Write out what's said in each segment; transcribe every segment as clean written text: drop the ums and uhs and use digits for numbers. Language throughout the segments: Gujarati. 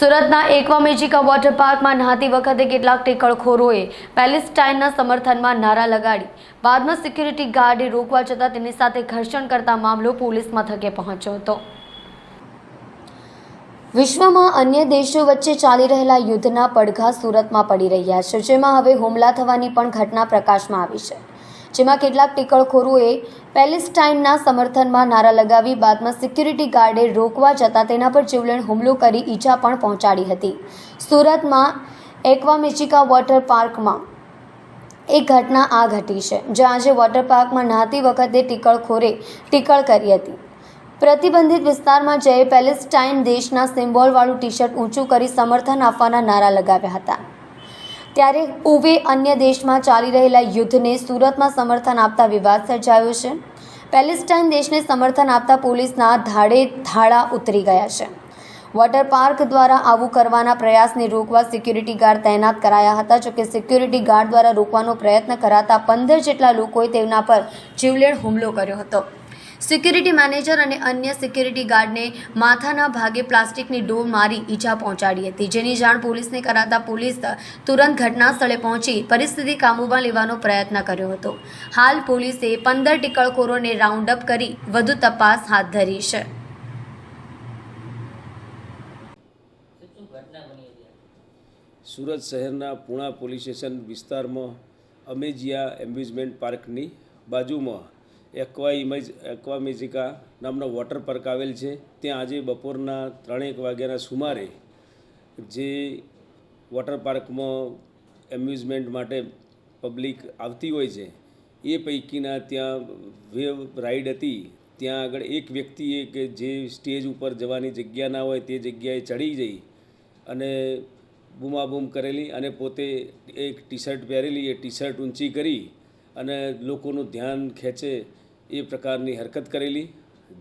સુરતના એકવા મેજિકા વોટર પાર્કમાં નહાતી વખતે કેટલાક ટેકળખોરોએ પેલેસ્ટાઇનના સમર્થનમાં નારા લગાડી બાદમાં સિક્યુરિટી ગાર્ડે રોકવા જતાં તેની સાથે ઘર્ષણ કરતા મામલો પોલીસ મથકે પહોંચ્યો હતો। વિશ્વમાં અન્ય દેશો વચ્ચે ચાલી રહેલા યુદ્ધના પડઘા સુરતમાં પડી રહ્યા છે, જેમાં હવે હુમલા થવાની પણ ઘટના પ્રકાશમાં આવી છે, જેમાં કેટલાક ટેકળખોરોએ પેલેસ્ટાઇનના સમર્થનમાં નારા લગાવી બાદમાં સિક્યુરિટી ગાર્ડે રોકવા જતાં તેના પર જીવલેણ હુમલો કરી ઈજા પણ પહોંચાડી હતી। સુરતમાં એકવા મેજિકા વોટર પાર્કમાં એક ઘટના આ ઘટી છે, જ્યાં આજે વોટર પાર્કમાં નહાતી વખતે ટીકળખોરે ટીકળ કરી હતી। પ્રતિબંધિત વિસ્તારમાં જઈ પેલેસ્ટાઇન દેશના સિમ્બોલવાળું ટી શર્ટ ઊંચું કરી સમર્થન આપવાના નારા લગાવ્યા હતા। ત્યારે ઉવે અન્ય દેશમાં ચાલી રહેલા યુદ્ધને સુરતમાં સમર્થન આપતા વિવાદ સર્જાયો છે। પેલેસ્ટાઇન દેશને સમર્થન આપતા પોલીસના ધાડે ધાડા ઉતરી ગયા છે। વોટર પાર્ક દ્વારા આવું કરવાના પ્રયાસને રોકવા સિક્યુરિટી ગાર્ડ તૈનાત કરાયા હતા, જોકે સિક્યુરિટી ગાર્ડ દ્વારા રોકવાનો પ્રયત્ન કરાતા 15 જેટલા લોકોએ તેના પર જીવલેણ હુમલો કર્યો હતો। સિક્યુરિટી મેનેજર અને અન્ય સિક્યુરિટી ગાર્ડને માથાના ભાગે પ્લાસ્ટિકની ડોલ મારી ઈજા પહોંચાડી હતી, જેની જાણ પોલીસને કરાતા પોલીસ તુરંત ઘટના સ્થળે પહોંચી પરિસ્થિતિ કાબૂમાં લેવાનો પ્રયત્ન કર્યો હતો। હાલ પોલીસે 15 ટીકળખોરોને રાઉન્ડ અપ કરી વધુ તપાસ હાથ ધરી છે। સુરત શહેરના પૂણા પોલીસ સ્ટેશન વિસ્તારમાં અમેજિયા એમ્યુઝમેન્ટ પાર્કની બાજુમાં એકવા મેજિકા નામનો વોટર પાર્ક આવેલ છે। ત્યાં આજે બપોરના 3 વાગ્યાના સુમારે જે વોટર પાર્કમાં એમ્યુઝમેન્ટ માટે પબ્લિક આવતી હોય છે એ પૈકીના ત્યાં વેવ રાઈડ હતી। ત્યાં આગળ એક વ્યક્તિએ કે જે સ્ટેજ ઉપર જવાની જગ્યા ના હોય તે જગ્યાએ ચડી જઈ અને બૂમાબૂમ કરેલી અને પોતે એક ટી શર્ટ પહેરેલી એ ટી શર્ટ ઊંચી કરી અને લોકોનું ધ્યાન ખેંચે એ પ્રકારની હરકત કરેલી,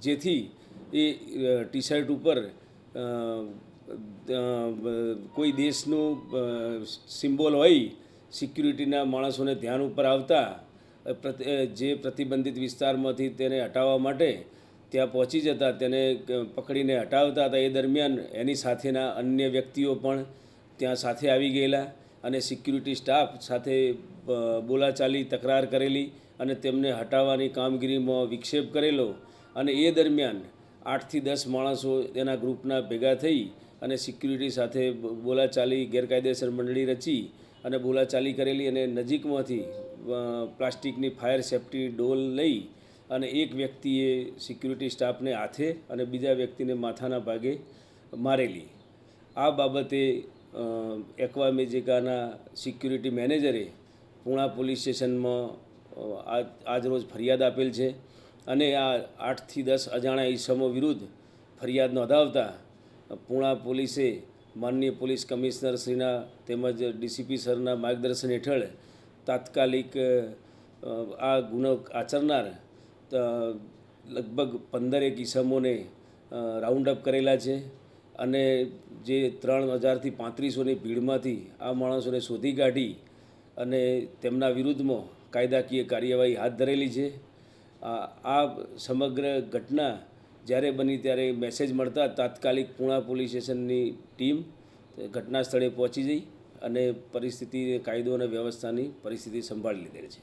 જેથી એ ટી શર્ટ ઉપર કોઈ દેશનું સિમ્બોલ હોય સિક્યુરિટીના માણસોને ધ્યાન ઉપર આવતા જે પ્રતિબંધિત વિસ્તારમાંથી તેને હટાવવા માટે ત્યાં પહોંચી જતા તેને પકડીને હટાવતા હતા। એ દરમિયાન એની સાથેના અન્ય વ્યક્તિઓ પણ ત્યાં સાથે આવી ગયેલા અને સિક્યુરિટી સ્ટાફ સાથે બોલાચાલી તકરાર કરેલી અને તેમને હટાવવાની કામગીરીમાં વિક્ષેપ કરેલો અને એ દરમિયાન 8 થી 10 માણસો તેના ગ્રુપના ભેગા થઈ અને સિક્યુરિટી સાથે બોલાચાલી ગેરકાયદેસર મંડળી રચી અને બોલાચાલી કરેલી અને નજીકમાંથી પ્લાસ્ટિકની ફાયર સેફ્ટી ડોલ લઈ અને એક વ્યક્તિએ સિક્યુરિટી સ્ટાફને હાથે અને બીજા વ્યક્તિને માથાના ભાગે મારેલી। આ બાબતે એકવા મેજિકાના સિક્યુરિટી મેનેજરે પૂણા પોલીસ સ્ટેશનમાં આજરોજ ફરિયાદ આપેલ છે અને આ 8 થી 10 અજાણ્યા ઈસમો વિરુદ્ધ ફરિયાદ નોંધાવતા પૂણા પોલીસે માનનીય પોલીસ કમિશનર શ્રીના તેમજ ડીસીપી સરના માર્ગદર્શન હેઠળ તાત્કાલિક આ ગુનો આચરનાર લગભગ 15 ઈસમોને રાઉન્ડ અપ કરેલા છે અને જે 3000 થી 3500ની ભીડમાંથી આ માણસોને શોધી કાઢી અને તેમના વિરુદ્ધમાં કાયદાકીય કાર્યવાહી હાથ ધરેલી છે। આ સમગ્ર ઘટના જ્યારે બની ત્યારે મેસેજ મળતા તાત્કાલિક પૂણા પોલીસ સ્ટેશનની ટીમ ઘટના સ્થળે પહોંચી જઈ અને પરિસ્થિતિ કાયદો અને વ્યવસ્થાની પરિસ્થિતિ સંભાળી લીધેલ છે।